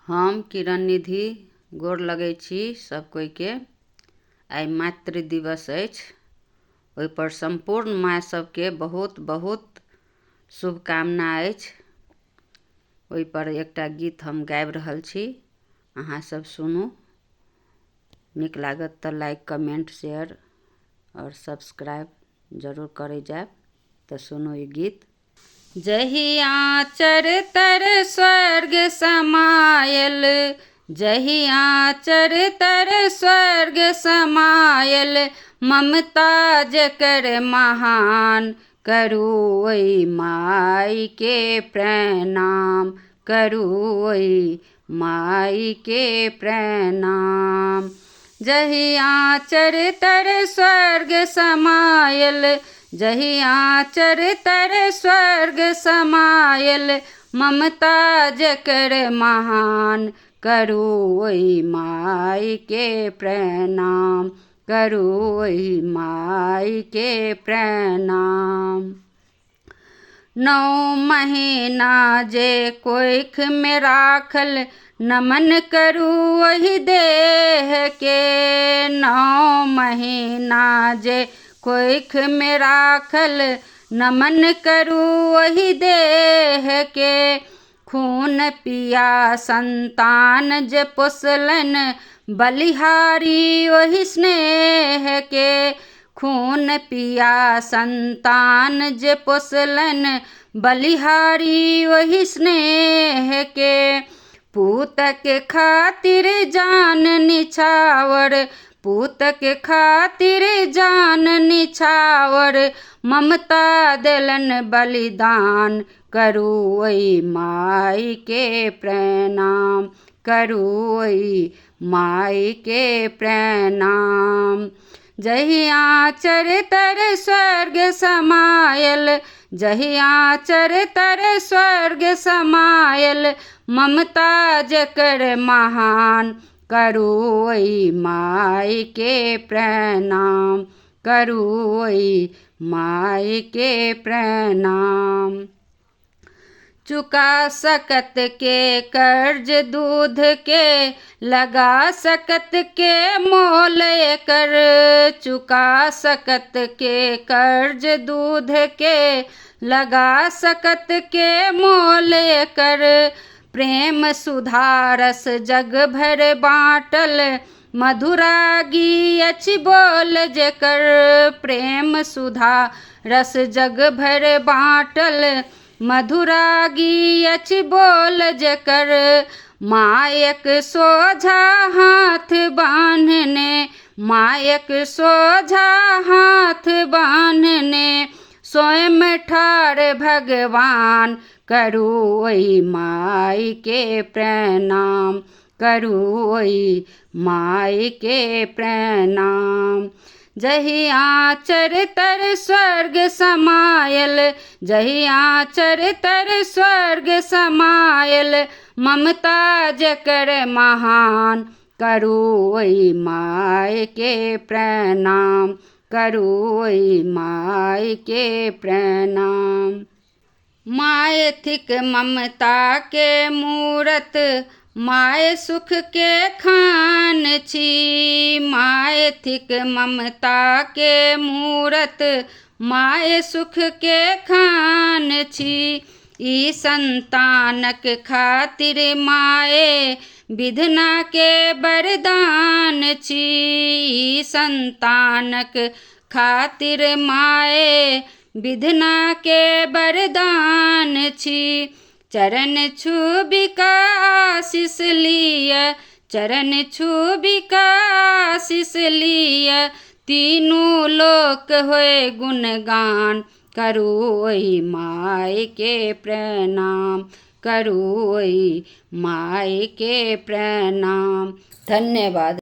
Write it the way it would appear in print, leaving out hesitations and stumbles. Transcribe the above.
हम किरण निधि गोर लगै छी सब कोई के। आइ मातृ दिवस अछि, ओहि पर संपूर्ण माँ सबके बहुत बहुत शुभकामना अछि। ओहि पर एकटा गीत हम गाबि रहल छी, अहाँ सब सुनू। नीक लागत तऽ लाइक कमेंट शेयर और सब्सक्राइब जरूर करे जाएब। तो सुनू ई गीत। जहिया चरतर स्वर्ग समायल, जहिया चरतर स्वर्ग समायल, ममता जकर महान, करू ओहि माई के प्रणाम, करू ओहि माई के प्रणाम। जहिया चरतर स्वर्ग समायल, जहिया चरतर स्वर्ग समायल, ममता जकर महान, करू ओहि माई के प्रणाम, करू ओहि माई के प्रणाम। 9 महीना जे कोख में राखल, नमन करू ओहि देह के। 9 महीना जे कोख में राखल, नमन करू ओहि देह के। खून पिया संतान जे पोसलन, बलिहारी ओहि स्नेह के। खून पिया संतान जे पोसलन, बलिहारी ओहि स्नेह के। पूत के खातिर जान निछावर, पूत के खातिर जान निछावर, ममता देलन बलिदान, करू ओहि माई के प्रणाम, करू ओहि माई के प्रणाम। जहिया चरतर स्वर्ग समायल, जहिया चरतर स्वर्ग समायल, ममता जकर महान, करू ओहि माई के प्रणाम, करू ओहि माई के प्रणाम। चुका सकत के कर्ज दूध के, लगा सकत के मोल एकर। चुका सकत के कर्ज दूध के, लगा सकत के मोल एकर। प्रेम सुधारस जग भर बाँटल, मधुरागी अछि बोल जेकर। प्रेम सुधा रस जग भर बाँटल, मधुरागी अछि बोल जेकर। मायक सोझा हाथ बान्हने, मायक सोझा हाथ बान्हने, स्वयं ठाढ़ भगवान, करू ओहि माई के प्रणाम, करू ओहि माई के प्रणाम। जहिया चरतर स्वर्ग समायल, जहिया चरतर स्वर्ग समायल, ममता जकर महान, करू ओहि माई के प्रणाम, करू ओहि माई के प्रणाम। माय थिक ममता के मूरत, माय सुख के खान छी। माय थिक ममता के मूरत, माय सुख के खान छी। ई संतानक खातिर माय विधना के वरदान छी। ई संतानक खातिर माय विधना के वरदान छी। चरण छुबि का आशीष लिय, चरण छुबि का आशीष लिय, तीनों लोक होय गुणगान, करू ओहि माई के प्रणाम, करू ओहि माई के प्रणाम। धन्यवाद।